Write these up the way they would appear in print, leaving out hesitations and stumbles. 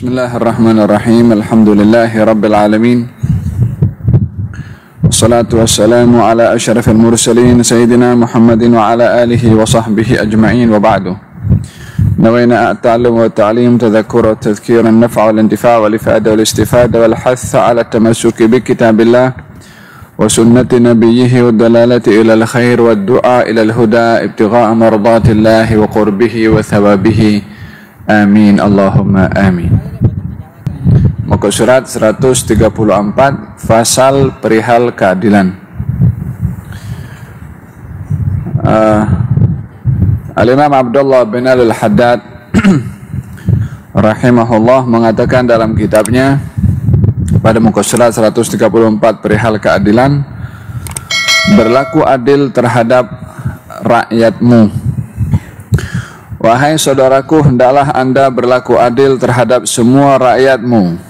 Bismillahirrahmanirrahim. Alhamdulillahi rabbil alamin. Wassalatu wassalamu ala asyrafil mursalin sayyidina Muhammadin wa ala alihi wa sahbihi ajma'in wa ba'du. Nawaina at-ta'allum wa at-ta'lim tadhakkura wa tadhkira an-naf'a wal intifa' wal ifada wal istifada wal hatha ala at-tamassuki bi kitabillah wa sunnati nabiyhi wa dalalati ila al-khair wa ad-du'a ila al-huda ibtigha'a mardatillahi wa qurbihi wa thawabihi. Amin Allahumma amin. Muka surat 134 Fasal perihal keadilan. Al-Imam Abdullah bin Al-Haddad rahimahullah mengatakan dalam kitabnya pada muka surat 134 perihal keadilan, berlaku adil terhadap rakyatmu. Wahai saudaraku, hendaklah anda berlaku adil terhadap semua rakyatmu,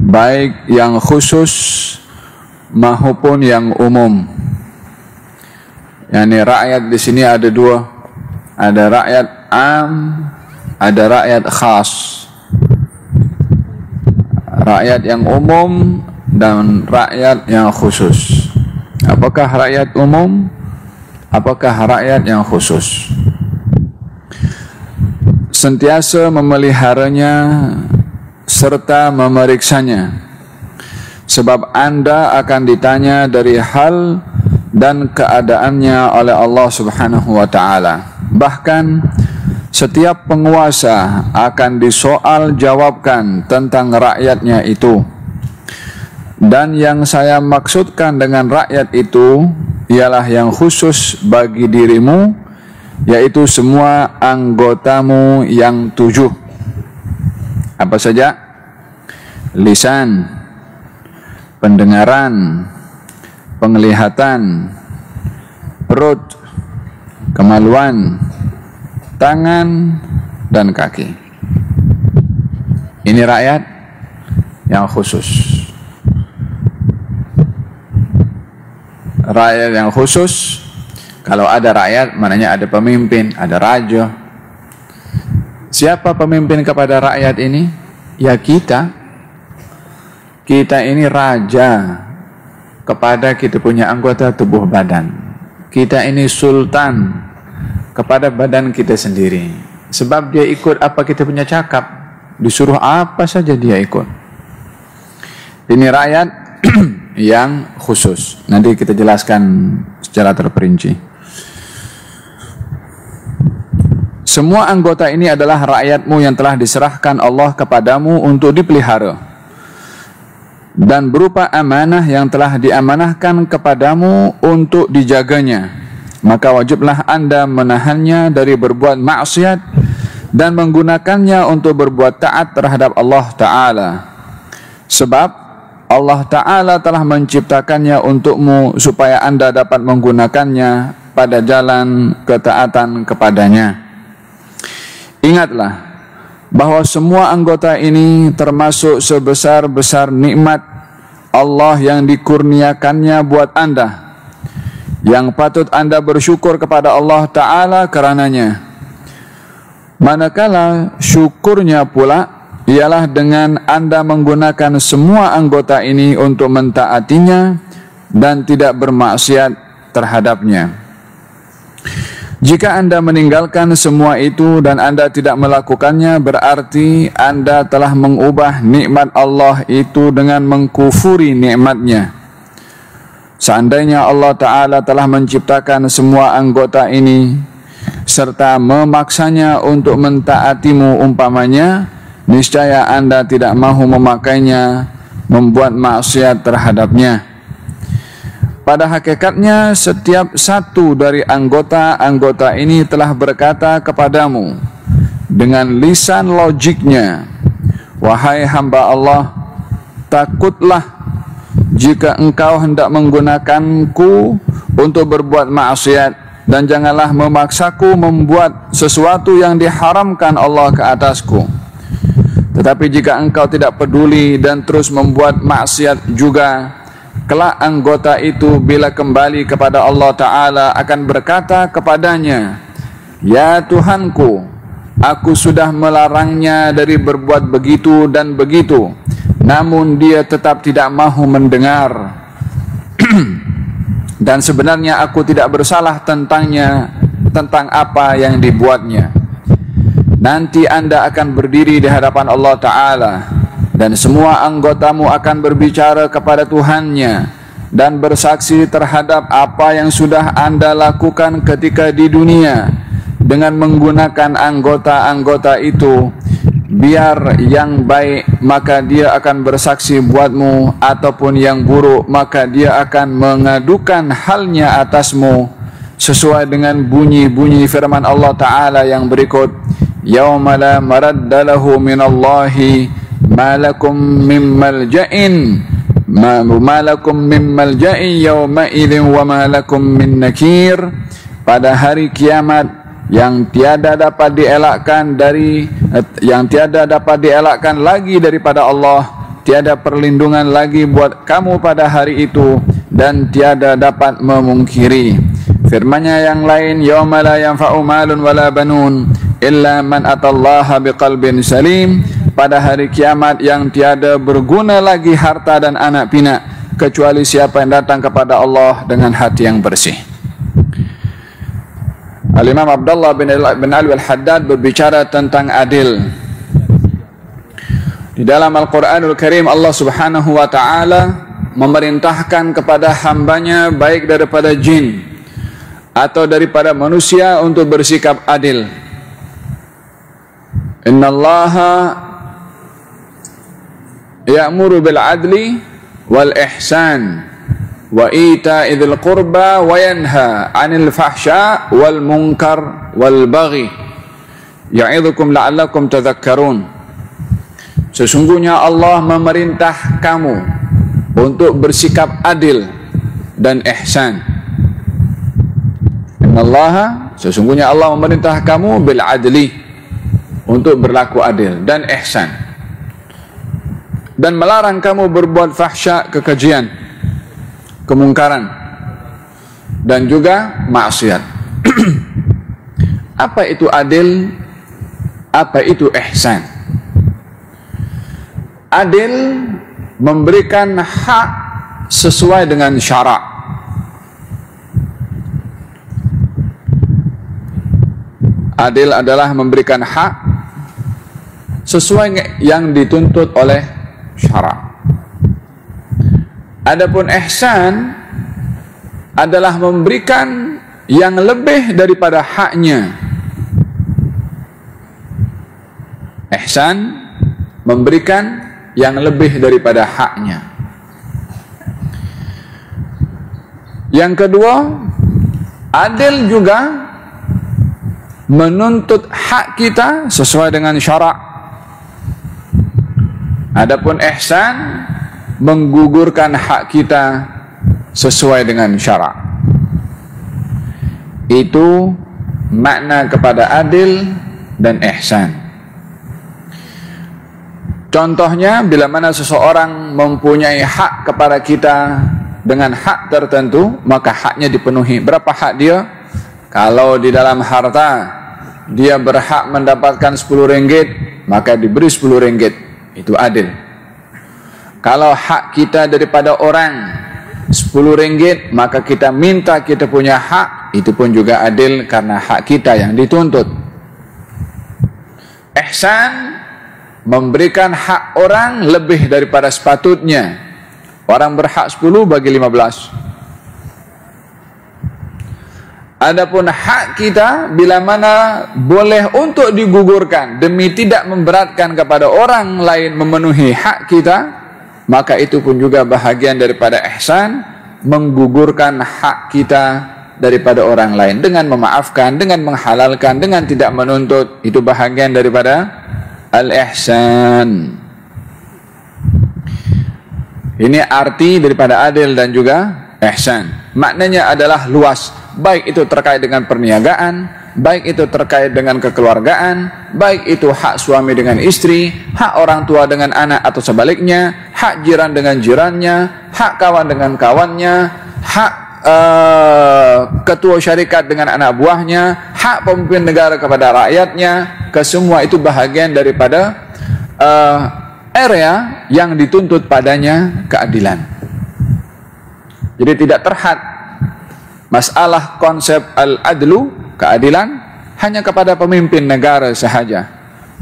baik yang khusus maupun yang umum. Yani rakyat di sini ada dua, ada rakyat am, ada rakyat khas. Rakyat yang umum dan rakyat yang khusus. Apakah rakyat umum? Apakah rakyat yang khusus? Sentiasa memeliharanya serta memeriksanya, sebab anda akan ditanya dari hal dan keadaannya oleh Allah Subhanahu wa ta'ala. Bahkan setiap penguasa akan disoal jawabkan tentang rakyatnya itu. Dan yang saya maksudkan dengan rakyat itu ialah yang khusus bagi dirimu, yaitu semua anggotamu yang 7. Apa saja? Lisan, pendengaran, penglihatan, perut, kemaluan, tangan, dan kaki. Ini rakyat yang khusus. Rakyat yang khusus, kalau ada rakyat, maknanya ada pemimpin, ada raja. Siapa pemimpin kepada rakyat ini? Ya kita. Kita ini raja kepada kita punya anggota tubuh badan. Kita ini sultan kepada badan kita sendiri. Sebab dia ikut apa kita punya cakap. Disuruh apa saja dia ikut. Ini rakyat yang khusus. Nanti kita jelaskan secara terperinci. Semua anggota ini adalah rakyatmu yang telah diserahkan Allah kepadamu untuk dipelihara, dan berupa amanah yang telah diamanahkan kepadamu untuk dijaganya. Maka wajiblah anda menahannya dari berbuat maksiat dan menggunakannya untuk berbuat taat terhadap Allah Ta'ala. Sebab Allah Ta'ala telah menciptakannya untukmu supaya anda dapat menggunakannya pada jalan ketaatan kepadanya. Ingatlah bahwa semua anggota ini termasuk sebesar-besar nikmat Allah yang dikurniakannya buat anda, yang patut anda bersyukur kepada Allah Ta'ala karenanya. Manakala syukurnya pula ialah dengan anda menggunakan semua anggota ini untuk mentaatinya dan tidak bermaksiat terhadapnya. Jika anda meninggalkan semua itu dan anda tidak melakukannya, berarti anda telah mengubah nikmat Allah itu dengan mengkufuri nikmatnya. Seandainya Allah Ta'ala telah menciptakan semua anggota ini serta memaksanya untuk mentaatimu umpamanya, niscaya anda tidak mahu memakainya, membuat maksiat terhadapnya. Pada hakikatnya setiap satu dari anggota-anggota ini telah berkata kepadamu dengan lisan logiknya, wahai hamba Allah, takutlah jika engkau hendak menggunakanku untuk berbuat maksiat, dan janganlah memaksaku membuat sesuatu yang diharamkan Allah ke atasku. Tetapi jika engkau tidak peduli dan terus membuat maksiat juga, kelak anggota itu bila kembali kepada Allah Ta'ala akan berkata kepadanya, ya Tuhanku, Aku sudah melarangnya dari berbuat begitu dan begitu, namun dia tetap tidak mahu mendengar. Dan sebenarnya aku tidak bersalah tentangnya, tentang apa yang dibuatnya. Nanti Anda akan berdiri di hadapan Allah Ta'ala, dan semua anggotamu akan berbicara kepada Tuhannya dan bersaksi terhadap apa yang sudah Anda lakukan ketika di dunia dengan menggunakan anggota-anggota itu. Biar yang baik, maka dia akan bersaksi buatmu, ataupun yang buruk, maka dia akan mengadukan halnya atasmu, sesuai dengan bunyi-bunyi firman Allah Ta'ala yang berikut, yauma la maradda lahu minallahi ma lakum min malja'in ma lakum min malja'in yawma idzin wa ma lakum min nakir. Pada hari kiamat yang tiada dapat dielakkan lagi daripada Allah, tiada perlindungan lagi buat kamu pada hari itu, dan tiada dapat memungkiri. Firman-Nya yang lain, yauma la yanfa'u malun wala banun illa man atallaha biqalbin salim. Pada hari kiamat yang tiada berguna lagi harta dan anak pinak, kecuali siapa yang datang kepada Allah dengan hati yang bersih. Al-Imam Abdullah bin Ali al-Haddad berbicara tentang adil. Di dalam Al-Quranul Karim, Allah Subhanahu wa Ta'ala memerintahkan kepada hambanya, baik daripada jin atau daripada manusia, untuk bersikap adil. Innallaha ya'muru bil adli wal ihsan wa ita'i dzil qurba wa yanha 'anil fahsya wal munkar wal baghi ya'idzukum la'allakum tadhakkarun. Sesungguhnya Allah memerintah kamu untuk bersikap adil dan ihsan. Innallaha, sesungguhnya Allah memerintah kamu bil adli, untuk berlaku adil dan ihsan, dan melarang kamu berbuat fahsya, kekejian, kemungkaran, dan juga maksiat. Apa itu adil? Apa itu ihsan? Adil memberikan hak sesuai dengan syarak. Adil adalah memberikan hak sesuai yang dituntut oleh syarak. Adapun ihsan adalah memberikan yang lebih daripada haknya. Ihsan memberikan yang lebih daripada haknya. Yang kedua, adil juga menuntut hak kita sesuai dengan syarak. Adapun ihsan menggugurkan hak kita sesuai dengan syarak. Itu makna kepada adil dan ihsan. Contohnya, bila mana seseorang mempunyai hak kepada kita dengan hak tertentu, maka haknya dipenuhi. Berapa hak dia? Kalau di dalam harta dia berhak mendapatkan 10 ringgit, maka diberi 10 ringgit. Itu adil. Kalau hak kita daripada orang 10 ringgit, maka kita minta kita punya hak, itu pun juga adil karena hak kita yang dituntut. Ihsan memberikan hak orang lebih daripada sepatutnya. Orang berhak 10, bagi 15. Adapun hak kita, bila mana boleh untuk digugurkan demi tidak memberatkan kepada orang lain memenuhi hak kita, maka itu pun juga bahagian daripada ihsan, menggugurkan hak kita daripada orang lain dengan memaafkan, dengan menghalalkan, dengan tidak menuntut. Itu bahagian daripada al-ihsan. Ini arti daripada adil dan juga ihsan. Maknanya adalah luas, baik itu terkait dengan perniagaan, baik itu terkait dengan kekeluargaan, baik itu hak suami dengan istri, hak orang tua dengan anak atau sebaliknya, hak jiran dengan jirannya, hak kawan dengan kawannya, hak ketua syarikat dengan anak buahnya, hak pemimpin negara kepada rakyatnya, kesemua itu bahagian daripada area yang dituntut padanya keadilan. Jadi tidak terhad masalah konsep al-adlu, keadilan, hanya kepada pemimpin negara sahaja.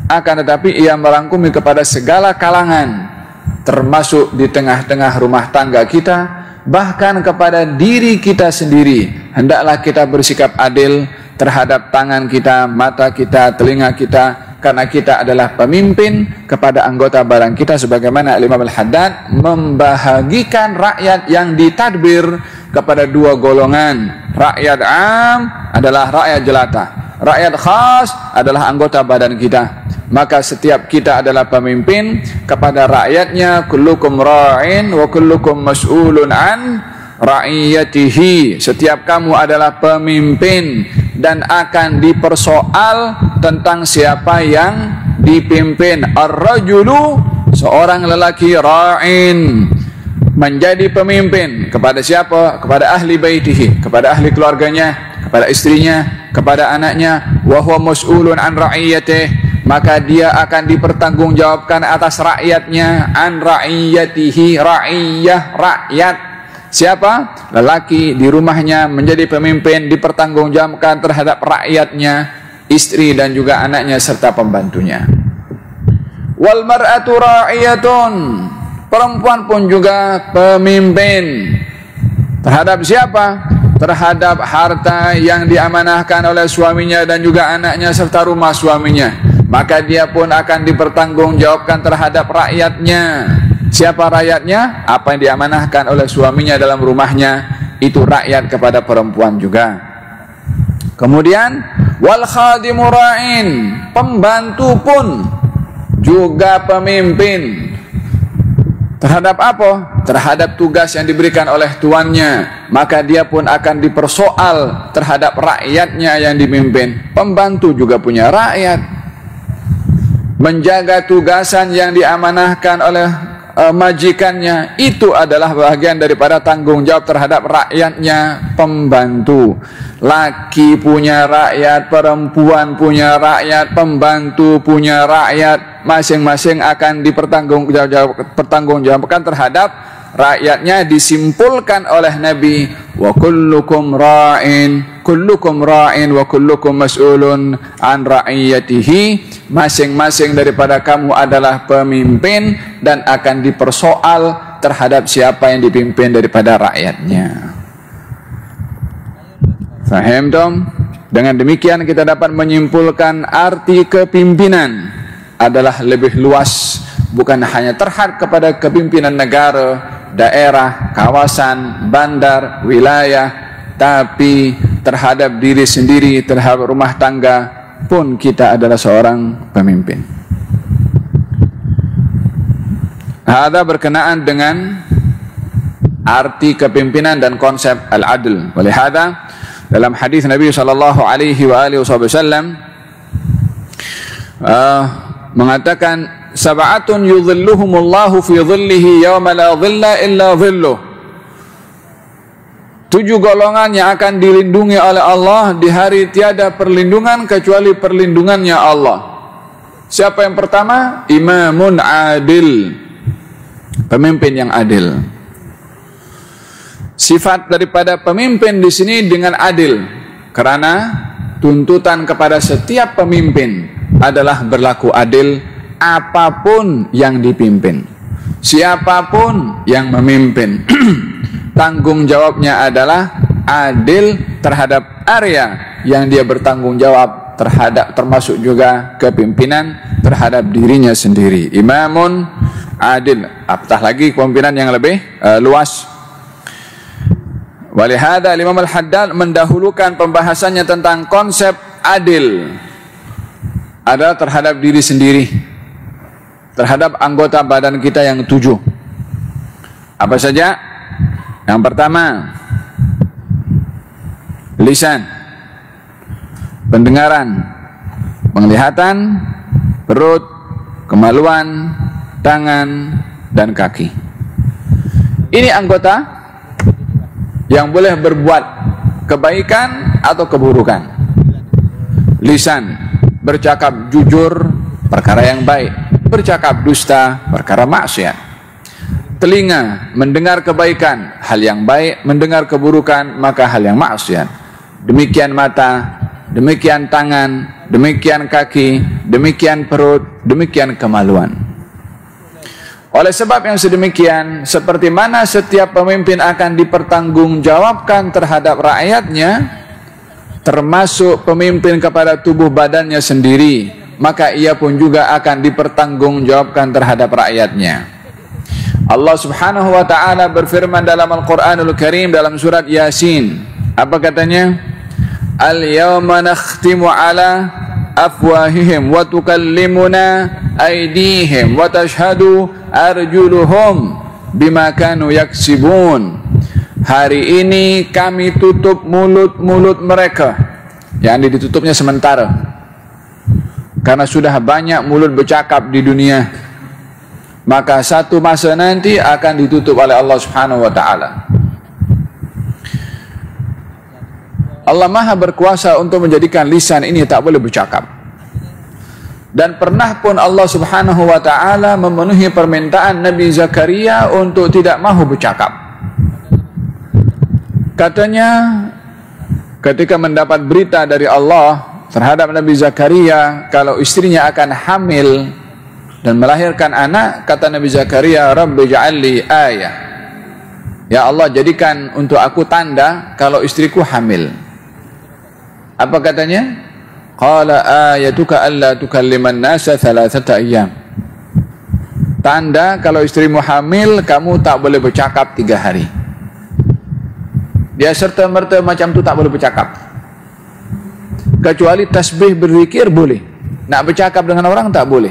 Akan tetapi ia merangkumi kepada segala kalangan, termasuk di tengah-tengah rumah tangga kita, bahkan kepada diri kita sendiri. Hendaklah kita bersikap adil terhadap tangan kita, mata kita, telinga kita, karena kita adalah pemimpin kepada anggota badan kita, sebagaimana Imam Al-Haddad membahagikan rakyat yang ditadbir kepada dua golongan. Rakyat am adalah rakyat jelata, rakyat khas adalah anggota badan kita. Maka setiap kita adalah pemimpin kepada rakyatnya. Kullukum ra'in wa kullukum mas'ulun an ra'iyatihi. Setiap kamu adalah pemimpin dan akan dipersoal tentang siapa yang dipimpin. Ar-rajulu, seorang lelaki, ra'in, menjadi pemimpin kepada siapa? Kepada ahli baitihi, kepada ahli keluarganya, kepada istrinya, kepada anaknya. Wa huwa mas'ulun an ra'iyatihi, maka dia akan dipertanggungjawabkan atas rakyatnya. An ra'iyatihi, ra'iyah, rakyat. Siapa? Lelaki di rumahnya menjadi pemimpin, dipertanggungjawabkan terhadap rakyatnya, istri dan juga anaknya serta pembantunya. Wal mar'atu ra'iyatun, perempuan pun juga pemimpin. Terhadap siapa? Terhadap harta yang diamanahkan oleh suaminya dan juga anaknya serta rumah suaminya. Maka dia pun akan dipertanggungjawabkan terhadap rakyatnya. Siapa rakyatnya? Apa yang diamanahkan oleh suaminya dalam rumahnya, itu rakyat kepada perempuan juga. Kemudian wal khadimu ra'in, pembantu pun juga pemimpin. Terhadap apa? Terhadap tugas yang diberikan oleh tuannya. Maka dia pun akan dipersoal terhadap rakyatnya yang dipimpin. Pembantu juga punya rakyat. Menjaga tugasan yang diamanahkan oleh majikannya, itu adalah bagian daripada tanggung jawab terhadap rakyatnya. Pembantu, laki punya rakyat, perempuan punya rakyat, pembantu punya rakyat, masing-masing akan dipertanggungjawabkan terhadap rakyatnya. Disimpulkan oleh Nabi, wa kullukum ra'in, kullukum ra'in wa kullukum mas'ulun an ra'iyatihi. Masing-masing daripada kamu adalah pemimpin dan akan dipersoal terhadap siapa yang dipimpin daripada rakyatnya. Faham dong? Dengan demikian kita dapat menyimpulkan arti kepimpinan adalah lebih luas, bukan hanya terhad kepada kepimpinan negara, daerah, kawasan, bandar, wilayah, tapi terhadap diri sendiri, terhadap rumah tangga pun kita adalah seorang pemimpin. Hada berkenaan dengan arti kepimpinan dan konsep al-adl. Oleh hada dalam hadis Nabi sallallahu alaihi wasallam mengatakan, sab'atun yudhilluhumullahu fi dhillihi yawma la dhilla illa dhilluh. 7 golongan yang akan dilindungi oleh Allah di hari tiada perlindungan kecuali perlindungannya Allah. Siapa yang pertama? Imamun adil, pemimpin yang adil. Sifat daripada pemimpin di sini dengan adil, karena tuntutan kepada setiap pemimpin adalah berlaku adil apapun yang dipimpin, siapapun yang memimpin. Tanggung jawabnya adalah adil terhadap area yang dia bertanggung jawab terhadap, termasuk juga kepimpinan terhadap dirinya sendiri. Imamun adil, apatah lagi kepemimpinan yang lebih luas. Walihada Imam Al-Haddad mendahulukan pembahasannya tentang konsep adil adalah terhadap diri sendiri, terhadap anggota badan kita yang 7. Apa saja? Yang pertama, lisan, pendengaran, penglihatan, perut, kemaluan, tangan, dan kaki. Ini anggota yang boleh berbuat kebaikan atau keburukan. Lisan, bercakap jujur, perkara yang baik. Bercakap dusta, perkara maksiat. Telinga, mendengar kebaikan, hal yang baik. Mendengar keburukan, maka hal yang maksiat. Demikian mata, demikian tangan, demikian kaki, demikian perut, demikian kemaluan. Oleh sebab yang sedemikian, seperti mana setiap pemimpin akan dipertanggungjawabkan terhadap rakyatnya, termasuk pemimpin kepada tubuh badannya sendiri, maka ia pun juga akan dipertanggungjawabkan terhadap rakyatnya. Allah Subhanahu wa taala berfirman dalam Al-Qur'anul Karim dalam surat Yasin. Apa katanya? Al-yawma nakhtimu ala afwahihim wa tukallimuna aydihim wa tashhadu arjuluhum bima kanu yaksibun. Hari ini kami tutup mulut-mulut mereka. Yang ditutupnya sementara, karena sudah banyak mulut bercakap di dunia. Maka satu masa nanti akan ditutup oleh Allah Subhanahu wa taala. Allah Maha berkuasa untuk menjadikan lisan ini tak boleh bercakap. Dan pernah pun Allah Subhanahu wa taala memenuhi permintaan Nabi Zakaria untuk tidak mahu bercakap. Katanya ketika mendapat berita dari Allah terhadap Nabi Zakaria kalau istrinya akan hamil dan melahirkan anak, kata Nabi Zakaria, Rabbi ja'alli ayah. Ya Allah, jadikan untuk aku tanda kalau istriku hamil. Apa katanya? Qala ayatuka alla tukalliman nasa thalathata ayyam. Tanda kalau istrimu hamil, kamu tak boleh bercakap 3 hari. Dia serta-merta macam tu tak boleh bercakap. Kecuali tasbih berzikir boleh. Nak bercakap dengan orang tak boleh.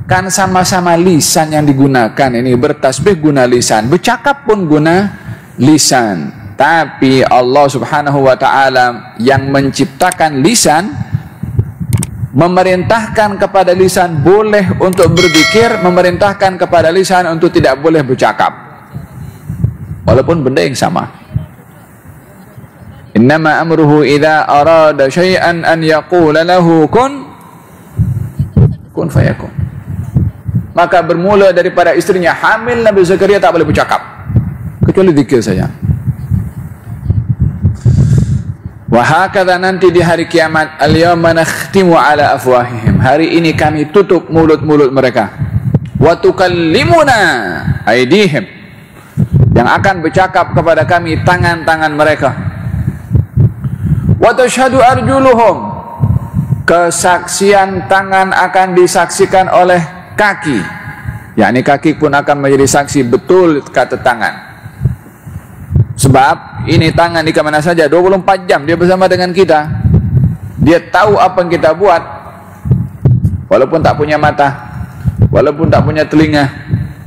Kan sama-sama lisan yang digunakan ini, bertasbih guna lisan, bercakap pun guna lisan. Tapi Allah Subhanahu wa taala yang menciptakan lisan memerintahkan kepada lisan boleh untuk berzikir, memerintahkan kepada lisan untuk tidak boleh bercakap. Walaupun benda yang sama. Innama amruhu idza arada syai'an an yaqula lahu kun fayakun. Maka bermula daripada istrinya hamil, Nabi Zakaria tak boleh bercakap kecuali zikir saja. Wa hakadha, nanti di hari kiamat, al-yawma nakhtimu ala afwahihim. Hari ini kami tutup mulut-mulut mereka. Wa tukallimuna aydihim. Yang akan bercakap kepada kami tangan-tangan mereka. Wa tashhadu arjuluhum. Kesaksian tangan akan disaksikan oleh kaki. Yakni kaki pun akan menjadi saksi betul kata tangan. Sebab ini tangan di mana saja 24 jam dia bersama dengan kita. Dia tahu apa yang kita buat. Walaupun tak punya mata, walaupun tak punya telinga,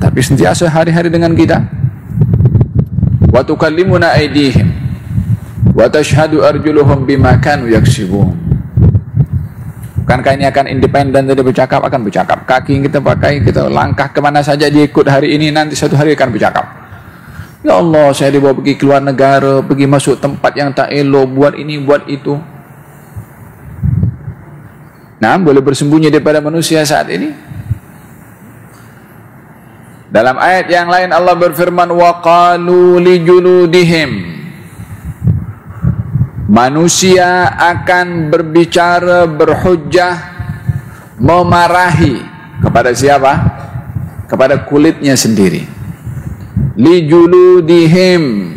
tapi sentiasa hari-hari dengan kita. Wa tukallimuna aydihim wa tashhadu arjuluhum bima kanu yaksibun. Bukankah ini akan independen dari bercakap? Akan bercakap. Kaki yang kita pakai, kita langkah kemana saja dia ikut hari ini, nanti satu hari akan bercakap. Ya Allah, saya dibawa pergi keluar negara, pergi masuk tempat yang tak elok, buat ini, buat itu. Nah, boleh bersembunyi daripada manusia saat ini. Dalam ayat yang lain Allah berfirman, wa qalu li juludihim. Manusia akan berbicara, berhujjah, memarahi kepada siapa? Kepada kulitnya sendiri. Li juludihim.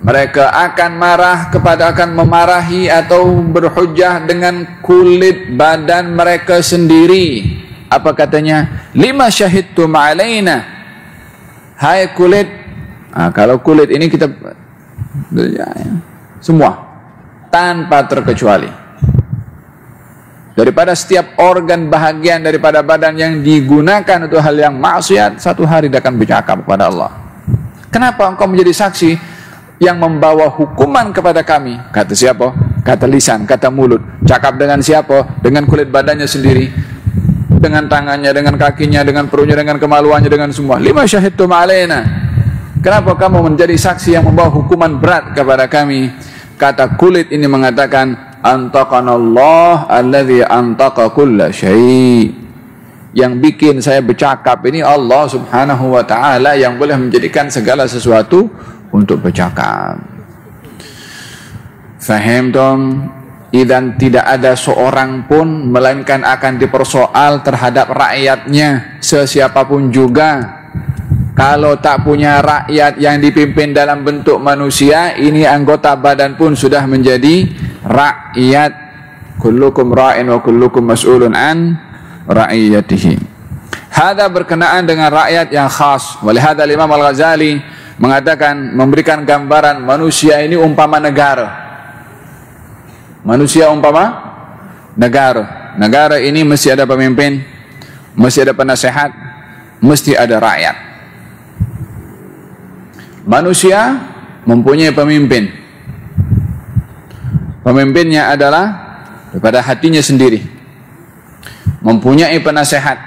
Mereka akan marah akan memarahi atau berhujjah dengan kulit badan mereka sendiri. Apa katanya? Lima syahidtum alaina. Hai kulit. Kalau kulit ini kita semua tanpa terkecuali. Daripada setiap organ bahagian daripada badan yang digunakan untuk hal yang maksiat, satu hari dia akan bercakap kepada Allah. Kenapa engkau menjadi saksi yang membawa hukuman kepada kami? Kata siapa? Kata lisan, kata mulut. Cakap dengan siapa? Dengan kulit badannya sendiri, dengan tangannya, dengan kakinya, dengan perutnya, dengan kemaluannya, dengan semua. Lima syahidtum alaina. Kenapa kamu menjadi saksi yang membawa hukuman berat kepada kami? Kata kulit ini mengatakan, antaqanallah alladzi antaqa kulla syai'. Yang bikin saya bercakap ini Allah Subhanahu wa taala yang boleh menjadikan segala sesuatu untuk bercakap. Faham dong? Dan tidak ada seorang pun melainkan akan dipersoal terhadap rakyatnya, sesiapapun juga. Kalau tak punya rakyat yang dipimpin dalam bentuk manusia, ini anggota badan pun sudah menjadi rakyat. Kullukum ra'in wa kullukum mas'ulun an ra'iyatihi. Hada berkenaan dengan rakyat yang khas. Walihada Imam Al-Ghazali mengatakan, memberikan gambaran manusia ini umpama negara. Manusia umpama negara. Negara ini mesti ada pemimpin, mesti ada penasehat, mesti ada rakyat. Manusia mempunyai pemimpin. Pemimpinnya adalah daripada hatinya sendiri. Mempunyai penasehat.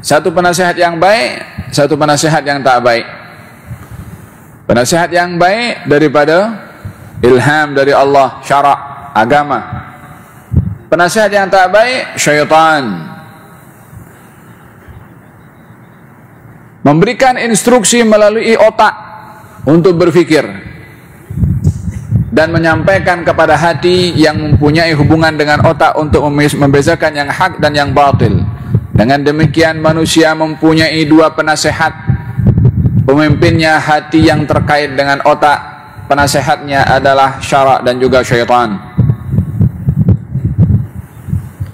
Satu penasehat yang baik, satu penasehat yang tak baik. Penasehat yang baik daripada ilham dari Allah, syarak, agama. Penasehat yang tak baik, syaitan. Memberikan instruksi melalui otak untuk berfikir dan menyampaikan kepada hati yang mempunyai hubungan dengan otak untuk membezakan yang hak dan yang batil. Dengan demikian manusia mempunyai dua penasehat. Pemimpinnya hati yang terkait dengan otak, penasehatnya adalah syarak dan juga syaitan.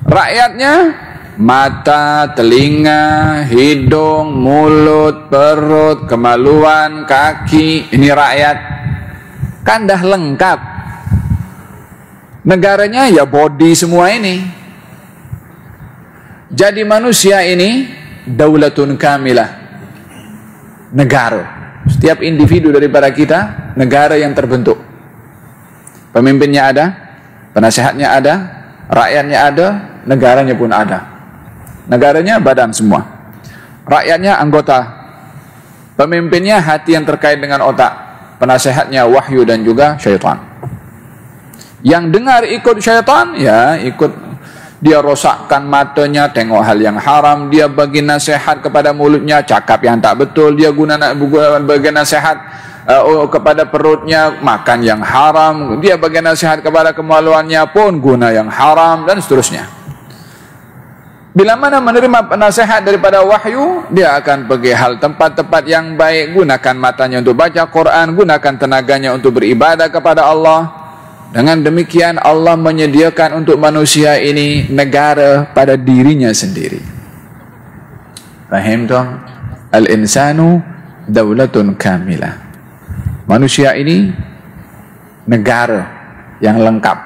Rakyatnya mata, telinga, hidung, mulut, perut, kemaluan, kaki. Ini rakyat. Kan dah lengkap. Negaranya ya body semua ini. Jadi manusia ini daulatun kamilah. Negara. Setiap individu daripada kita negara yang terbentuk. Pemimpinnya ada, penasehatnya ada, rakyatnya ada, negaranya pun ada. Negaranya badan semua, rakyatnya anggota, pemimpinnya hati yang terkait dengan otak, penasehatnya wahyu dan juga syaitan. Yang dengar ikut syaitan, ya ikut. Dia rosakkan matanya, tengok hal yang haram. Dia bagi nasihat kepada mulutnya, cakap yang tak betul. Dia bagi nasihat kepada perutnya, makan yang haram. Dia bagi nasihat kepada kemaluannya pun, guna yang haram, dan seterusnya. Bila mana menerima nasihat daripada wahyu, dia akan pergi hal tempat-tempat yang baik. Gunakan matanya untuk baca Quran, gunakan tenaganya untuk beribadah kepada Allah. Dengan demikian Allah menyediakan untuk manusia ini negara pada dirinya sendiri. Faham dong? Al-insanu daulatun kamilah. Manusia ini negara yang lengkap.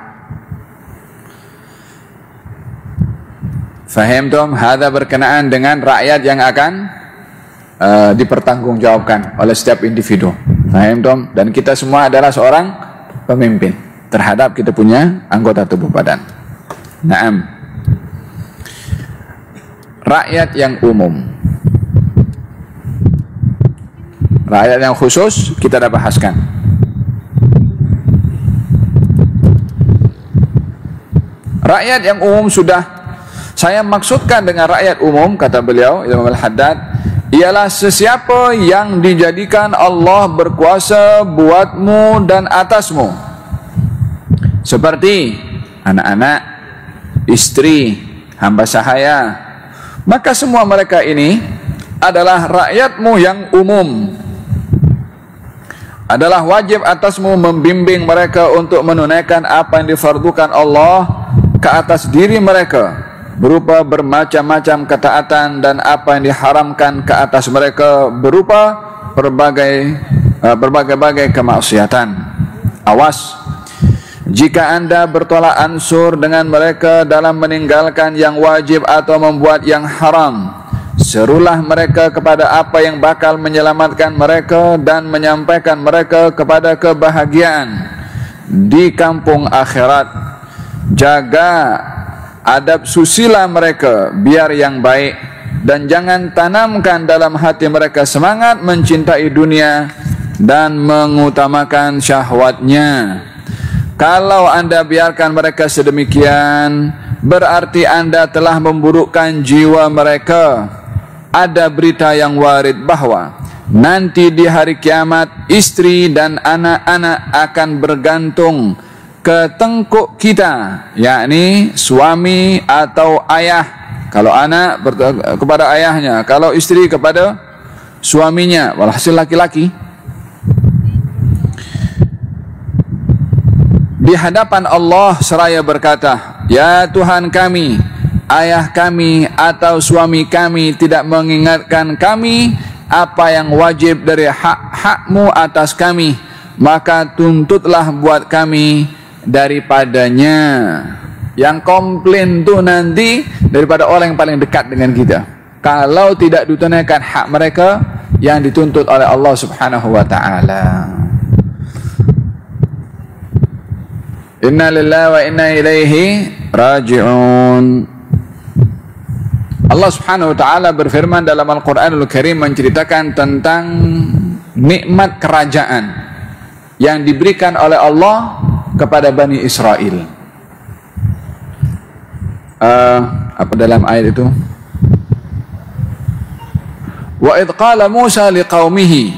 Faham dong? Hada berkenaan dengan rakyat yang akan dipertanggungjawabkan oleh setiap individu. Faham dong? Dan kita semua adalah seorang pemimpin terhadap kita punya anggota tubuh badan. Naam. Rakyat yang umum, rakyat yang khusus kita dah bahaskan. Rakyat yang umum sudah saya maksudkan dengan rakyat umum, kata beliau Imam Al-Haddad, ialah sesiapa yang dijadikan Allah berkuasa buatmu dan atasmu, seperti anak-anak, istri, hamba sahaya. Maka semua mereka ini adalah rakyatmu yang umum. Adalah wajib atasmu membimbing mereka untuk menunaikan apa yang difardukan Allah ke atas diri mereka, berupa bermacam-macam ketaatan, dan apa yang diharamkan ke atas mereka berupa berbagai-bagai kemaksiatan. Awas, jika anda bertolak ansur dengan mereka dalam meninggalkan yang wajib atau membuat yang haram, serulah mereka kepada apa yang bakal menyelamatkan mereka dan menyampaikan mereka kepada kebahagiaan di kampung akhirat. Jaga adab susila mereka biar yang baik, dan jangan tanamkan dalam hati mereka semangat mencintai dunia dan mengutamakan syahwatnya. Kalau Anda biarkan mereka sedemikian, berarti Anda telah memburukkan jiwa mereka. Ada berita yang warid bahwa nanti di hari kiamat istri dan anak-anak akan bergantung ke tengkuk kita, yakni suami atau ayah. Kalau anak kepada ayahnya, kalau istri kepada suaminya, walhasil laki-laki. Di hadapan Allah seraya berkata, "Ya Tuhan kami, ayah kami atau suami kami tidak mengingatkan kami apa yang wajib dari hak-hakmu atas kami, maka tuntutlah buat kami daripadanya." Yang komplain tuh nanti daripada orang yang paling dekat dengan kita, kalau tidak ditunaikan hak mereka yang dituntut oleh Allah Subhanahu wa ta'ala. Inna lillahi wa inna ilaihi raji'un. Allah Subhanahu wa ta'ala berfirman dalam Al-Quranul Karim menceritakan tentang nikmat kerajaan yang diberikan oleh Allah kepada Bani Israel. Apa dalam ayat itu? Wa idh qala Musa liqaumihi,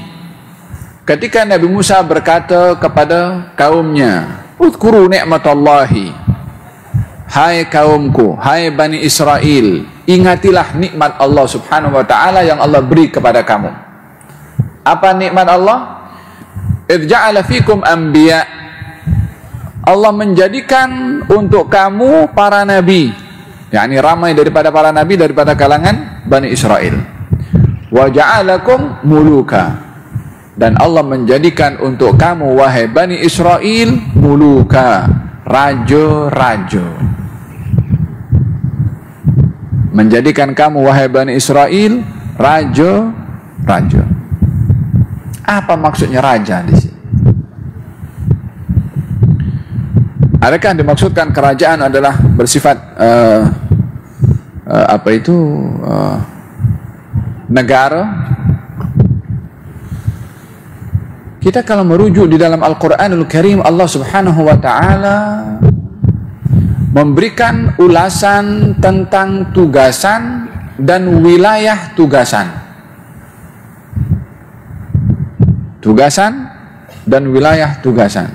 ketika Nabi Musa berkata kepada kaumnya, "Udhkuru ni'matallahi," hai kaumku, hai Bani Israel, ingatilah nikmat Allah Subhanahu wa ta'ala yang Allah beri kepada kamu. Apa nikmat Allah? Idh ja'ala fikum anbiya, Allah menjadikan untuk kamu para nabi, yakni ramai daripada para nabi daripada kalangan Bani Israel. Wa ja'alakum muluka, dan Allah menjadikan untuk kamu wahai Bani Israel muluka, raja-raja. Menjadikan kamu wahai Bani Israel raja-raja. Apa maksudnya raja di sini? Adakah dimaksudkan kerajaan adalah bersifat negara? Kita kalau merujuk di dalam Al-Quranul Karim, Allah Subhanahu wa ta'ala memberikan ulasan tentang tugasan dan wilayah tugasan. Tugasan dan wilayah tugasan.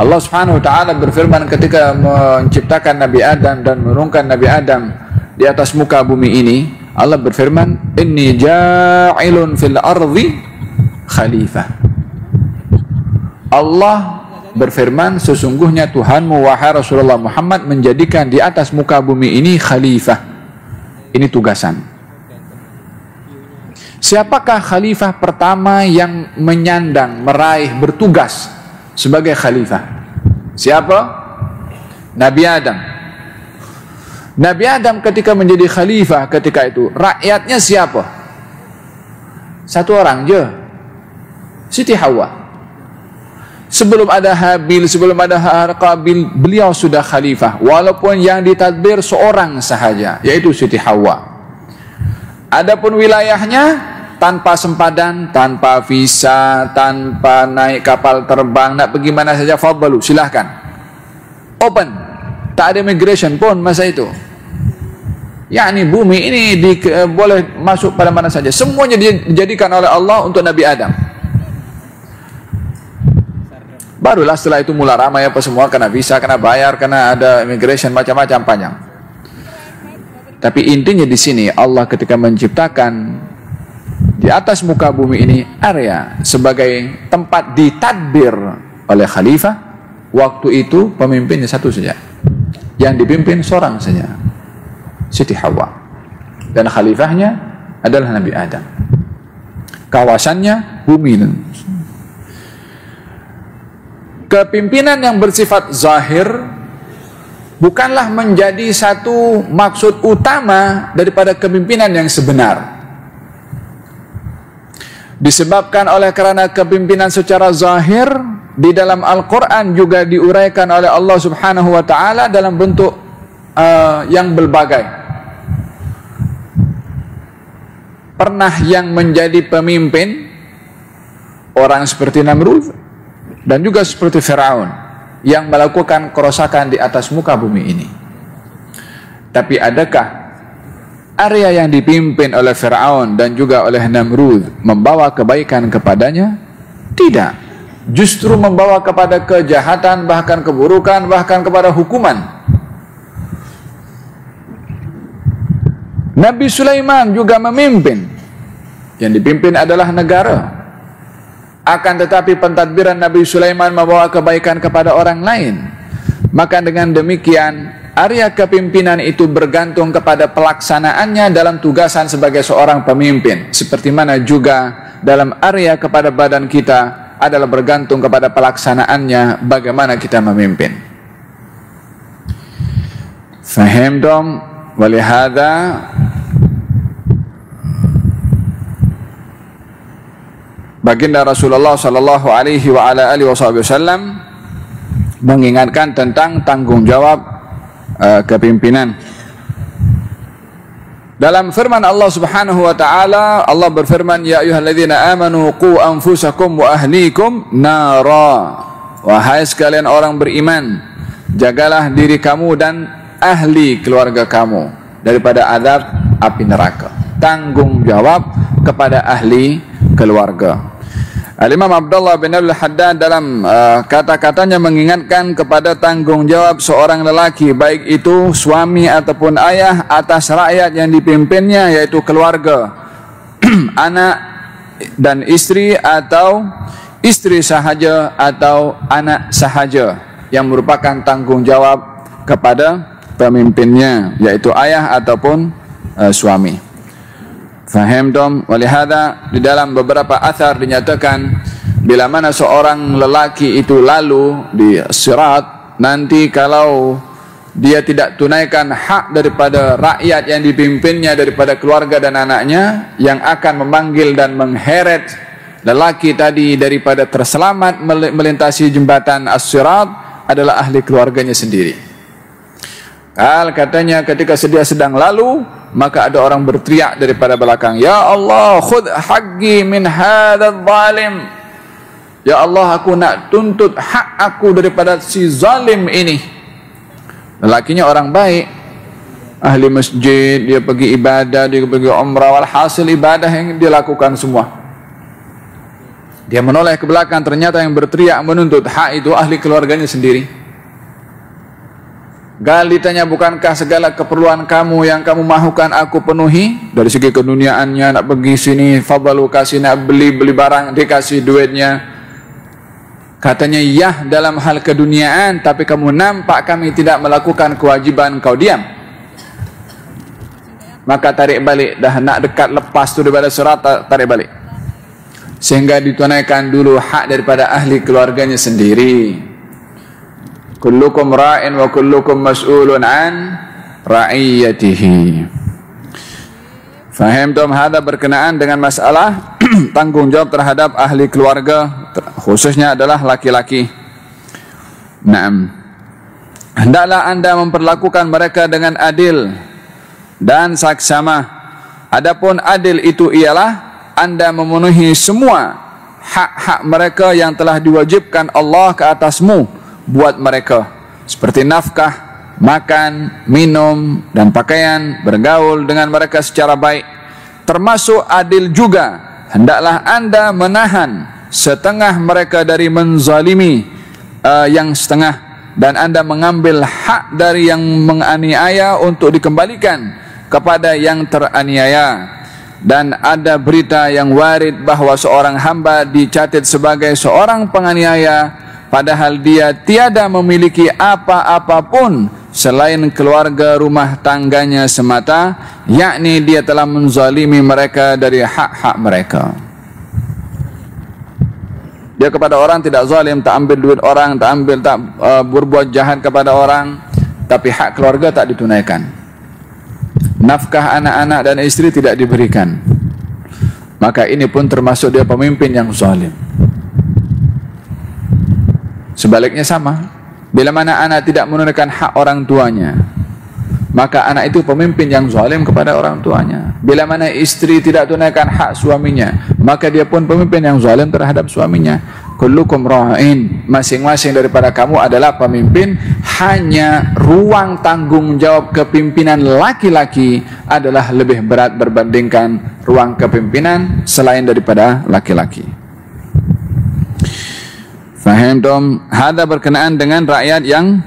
Allah Subhanahu wa ta'ala berfirman ketika menciptakan Nabi Adam dan menurunkan Nabi Adam di atas muka bumi ini, Allah berfirman, "Inni ja'ilun fil ardi khalifah." Allah berfirman, sesungguhnya Tuhanmu wahai Rasulullah Muhammad menjadikan di atas muka bumi ini khalifah. Ini tugasan. Siapakah khalifah pertama yang menyandang, meraih, bertugas sebagai khalifah? Siapa? Nabi Adam. Nabi Adam ketika menjadi khalifah ketika itu, rakyatnya siapa? Satu orang je, Siti Hawa. Sebelum ada Habil, sebelum ada Qabil, beliau sudah khalifah, walaupun yang ditadbir seorang sahaja, yaitu Siti Hawa. Adapun wilayahnya tanpa sempadan, tanpa visa, tanpa naik kapal terbang, nak pergi mana saja, fadhalu, silahkan. Open, tak ada immigration pun masa itu. Yakni bumi ini boleh masuk pada mana saja. Semuanya dijadikan oleh Allah untuk Nabi Adam. Barulah setelah itu mula ramai apa semua, kena visa, kena bayar, kena ada immigration, macam-macam panjang. Tapi intinya di sini Allah ketika menciptakan di atas muka bumi ini area sebagai tempat ditadbir oleh khalifah, waktu itu pemimpinnya satu saja, yang dipimpin seorang saja, Siti Hawa, dan khalifahnya adalah Nabi Adam. Kawasannya bumi. Kepimpinan yang bersifat zahir bukanlah menjadi satu maksud utama daripada kepimpinan yang sebenar. Disebabkan oleh karena kepimpinan secara zahir di dalam Al-Quran juga diuraikan oleh Allah Subhanahu wa ta'ala dalam bentuk yang berbagai. pernah yang menjadi pemimpin orang seperti Namrud dan juga seperti Firaun yang melakukan kerosakan di atas muka bumi ini. Tapi adakah area yang dipimpin oleh Firaun dan juga oleh Namrud membawa kebaikan kepadanya? Tidak. Justru membawa kepada kejahatan, bahkan keburukan, bahkan kepada hukuman. Nabi Sulaiman juga memimpin. Yang dipimpin adalah negara. Akan tetapi pentadbiran Nabi Sulaiman membawa kebaikan kepada orang lain. Maka dengan demikian, area kepimpinan itu bergantung kepada pelaksanaannya dalam tugasan sebagai seorang pemimpin. Seperti mana juga dalam area kepada badan kita adalah bergantung kepada pelaksanaannya bagaimana kita memimpin. Faham dong? Walihada baginda Rasulullah sallallahu alaihi wa ala alihi wasallam mengingatkan tentang tanggung jawab kepimpinan. Dalam firman Allah Subhanahu wa taala, Allah berfirman, ya ayyuhalladzina amanu qu anfusakum wa ahlikum nara. Wahai sekalian orang beriman, jagalah diri kamu dan ahli keluarga kamu daripada azab api neraka. Tanggung jawab kepada ahli keluarga. Al-Imam Abdullah bin Al-Haddad dalam kata-katanya mengingatkan kepada tanggung jawab seorang lelaki, baik itu suami ataupun ayah, atas rakyat yang dipimpinnya, yaitu keluarga, anak dan istri, atau istri sahaja atau anak sahaja, yang merupakan tanggung jawab kepada pemimpinnya, yaitu ayah ataupun suami. Faham dom? Walihada di dalam beberapa athar dinyatakan bila mana seorang lelaki itu lalu di sirat, nanti kalau dia tidak tunaikan hak daripada rakyat yang dipimpinnya, daripada keluarga dan anaknya, yang akan memanggil dan mengheret lelaki tadi daripada terselamat melintasi jembatan as-sirat adalah ahli keluarganya sendiri. Katanya ketika dia sedang lalu, maka ada orang berteriak daripada belakang, ya Allah, khudh haqqi min hadzal zalim. Ya Allah, aku nak tuntut hak aku daripada si zalim ini. Lelakinya orang baik, ahli masjid, dia pergi ibadah, dia pergi umrah, walhasil ibadah yang dia lakukan semua. Dia menoleh ke belakang, ternyata yang berteriak menuntut hak itu ahli keluarganya sendiri. Gali tanya, bukankah segala keperluan kamu yang kamu mahukan aku penuhi? Dari segi keduniaannya, nak pergi sini, fadlu kasih, nak beli barang, dikasih duitnya. Katanya, ya dalam hal keduniaan, tapi kamu nampak kami tidak melakukan kewajiban, kau diam. Maka tarik balik, dah nak dekat lepas tu daripada surat, tarik balik. Sehingga ditunaikan dulu hak daripada ahli keluarganya sendiri. Kullukum ra'in wa kullukum mas'ulun an ra'iyatihi. Faham tom? Hada berkenaan dengan masalah tanggung jawab terhadap ahli keluarga, khususnya adalah laki-laki. Naam. Hendaklah anda memperlakukan mereka dengan adil dan saksama. Adapun adil itu ialah anda memenuhi semua hak-hak mereka yang telah diwajibkan Allah ke atasmu buat mereka, seperti nafkah, makan, minum, dan pakaian, bergaul dengan mereka secara baik. Termasuk adil juga, hendaklah anda menahan setengah mereka dari menzalimi yang setengah, dan anda mengambil hak dari yang menganiaya untuk dikembalikan kepada yang teraniaya. Dan ada berita yang warid bahawa seorang hamba dicatat sebagai seorang penganiaya, padahal dia tiada memiliki apa-apa pun selain keluarga rumah tangganya semata, yakni dia telah menzalimi mereka dari hak-hak mereka. Dia kepada orang tidak zalim, tak ambil duit orang, tak berbuat jahat kepada orang, tapi hak keluarga tak ditunaikan. Nafkah anak-anak dan istri tidak diberikan. Maka ini pun termasuk dia pemimpin yang zalim. Sebaliknya sama, bila mana anak tidak menunaikan hak orang tuanya, maka anak itu pemimpin yang zalim kepada orang tuanya. Bila mana istri tidak tunaikan hak suaminya, maka dia pun pemimpin yang zalim terhadap suaminya. Kullukum ra'in, masing-masing daripada kamu adalah pemimpin. Hanya ruang tanggung jawab kepimpinan laki-laki adalah lebih berat berbandingkan ruang kepimpinan selain daripada laki-laki. Faham tom? Hada berkenaan dengan rakyat yang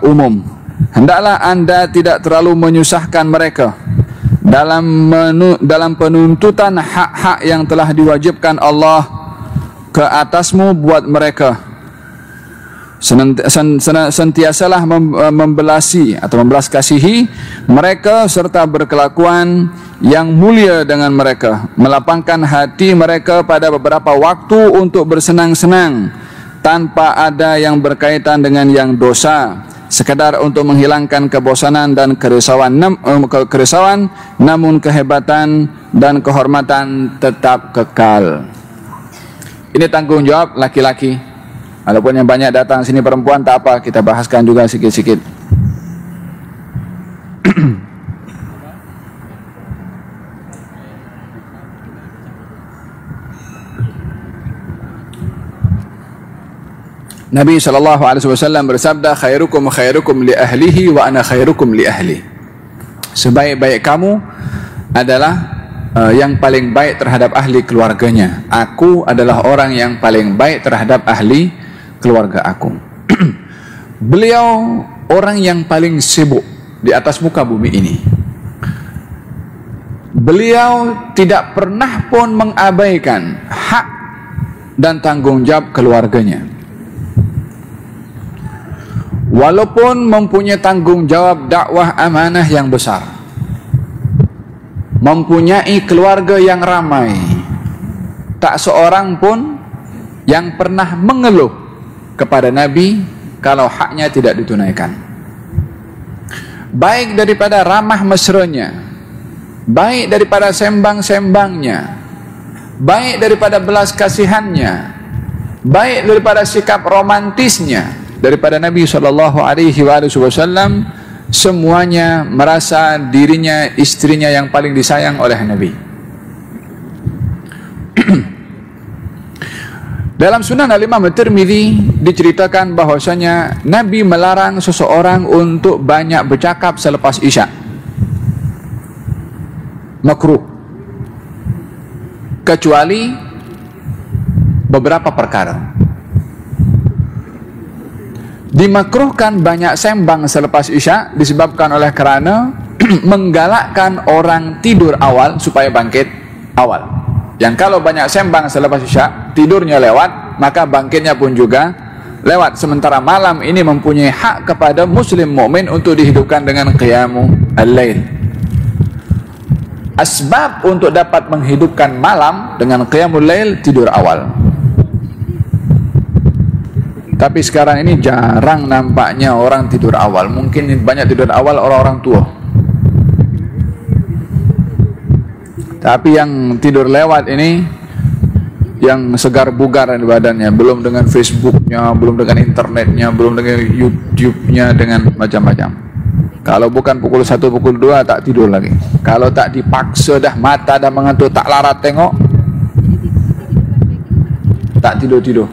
umum. Hendaklah anda tidak terlalu menyusahkan mereka dalam penuntutan hak-hak yang telah diwajibkan Allah ke atasmu buat mereka. Sentiasalah membelasi atau membelas kasihi mereka serta berkelakuan yang mulia dengan mereka, melapangkan hati mereka pada beberapa waktu untuk bersenang-senang tanpa ada yang berkaitan dengan yang dosa, sekadar untuk menghilangkan kebosanan dan kerisauan, namun kehebatan dan kehormatan tetap kekal. Ini tanggung jawab laki-laki. Walaupun yang banyak datang sini perempuan, tak apa, kita bahaskan juga sikit-sikit. Nabi SAW bersabda, khairukum khairukum li ahlihi wa ana khairukum li ahli. Sebaik-baik kamu adalah yang paling baik terhadap ahli keluarganya. Aku adalah orang yang paling baik terhadap ahli keluarga aku. Beliau orang yang paling sibuk di atas muka bumi ini. Beliau tidak pernah pun mengabaikan hak dan tanggung jawab keluarganya. Walaupun mempunyai tanggung jawab dakwah amanah yang besar, mempunyai keluarga yang ramai, tak seorang pun yang pernah mengeluh kepada Nabi kalau haknya tidak ditunaikan. Baik daripada ramah mesranya, baik daripada sembang-sembangnya, baik daripada belas kasihannya, baik daripada sikap romantisnya, daripada Nabi SAW, semuanya merasa dirinya istrinya yang paling disayang oleh Nabi. Dalam Sunan Al-Imam At-Tirmidzi diceritakan bahwasanya Nabi melarang seseorang untuk banyak bercakap selepas Isya. Makruh. Kecuali beberapa perkara. Dimakruhkan banyak sembang selepas Isya disebabkan oleh kerana menggalakkan orang tidur awal supaya bangkit awal. Yang kalau banyak sembang selepas Isya, tidurnya lewat, maka bangkitnya pun juga lewat. Sementara malam ini mempunyai hak kepada muslim mukmin untuk dihidupkan dengan qiyamul lail. Asbab untuk dapat menghidupkan malam dengan qiyamul lail, tidur awal. Tapi sekarang ini jarang nampaknya orang tidur awal. Mungkin banyak tidur awal orang-orang tua. Tapi yang tidur lewat ini, yang segar bugar di badannya, belum dengan Facebooknya, belum dengan internetnya, belum dengan YouTube-nya, dengan macam-macam. Kalau bukan pukul 1, pukul 2 tak tidur lagi. Kalau tak dipaksa dah, mata dah mengantuk, tak larat tengok, tak tidur-tidur.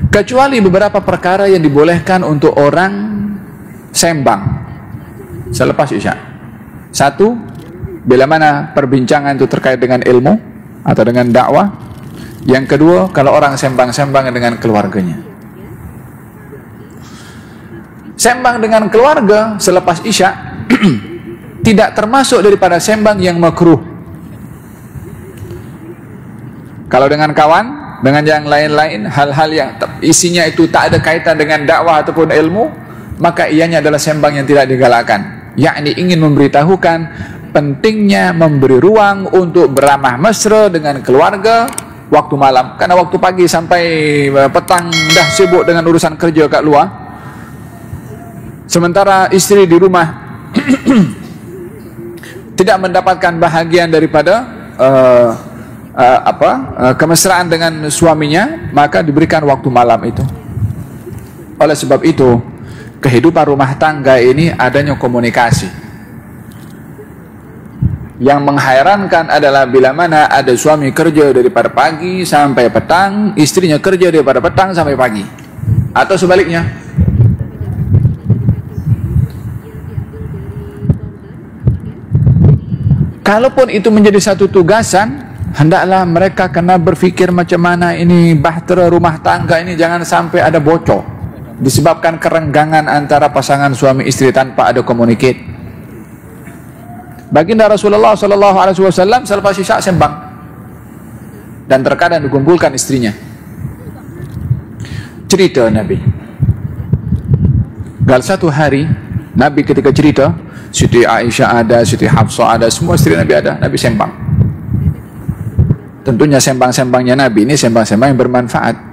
Kecuali beberapa perkara yang dibolehkan untuk orang sembang selepas Isya. Satu, bila mana perbincangan itu terkait dengan ilmu atau dengan dakwah. Yang kedua, kalau orang sembang-sembang dengan keluarganya. Sembang dengan keluarga selepas Isya tidak termasuk daripada sembang yang makruh. Kalau dengan kawan, dengan yang lain-lain, hal-hal yang isinya itu tak ada kaitan dengan dakwah ataupun ilmu, maka ianya adalah sembang yang tidak digalakkan. Yakni ingin memberitahukan pentingnya memberi ruang untuk beramah mesra dengan keluarga waktu malam. Karena waktu pagi sampai petang dah sibuk dengan urusan kerja kat luar, sementara istri di rumah tidak mendapatkan bahagian daripada kemesraan dengan suaminya, maka diberikan waktu malam itu. Oleh sebab itu, kehidupan rumah tangga ini adanya komunikasi. Yang menghairankan adalah bila mana ada suami kerja daripada pagi sampai petang, istrinya kerja daripada petang sampai pagi. Atau sebaliknya. Kalaupun itu menjadi satu tugasan, hendaklah mereka kena berfikir macam mana ini bahtera rumah tangga ini jangan sampai ada bocor. Disebabkan kerenggangan antara pasangan suami istri tanpa ada communicate. Baginda Rasulullah SAW selepas isya sembang dan terkadang dikumpulkan istrinya. Cerita Nabi. Gal satu hari Nabi ketika cerita, Siti Aisyah ada, Siti Hafsah ada, semua istri Nabi ada. Nabi sembang. Tentunya sembang-sembangnya Nabi ini sembang-sembang yang bermanfaat.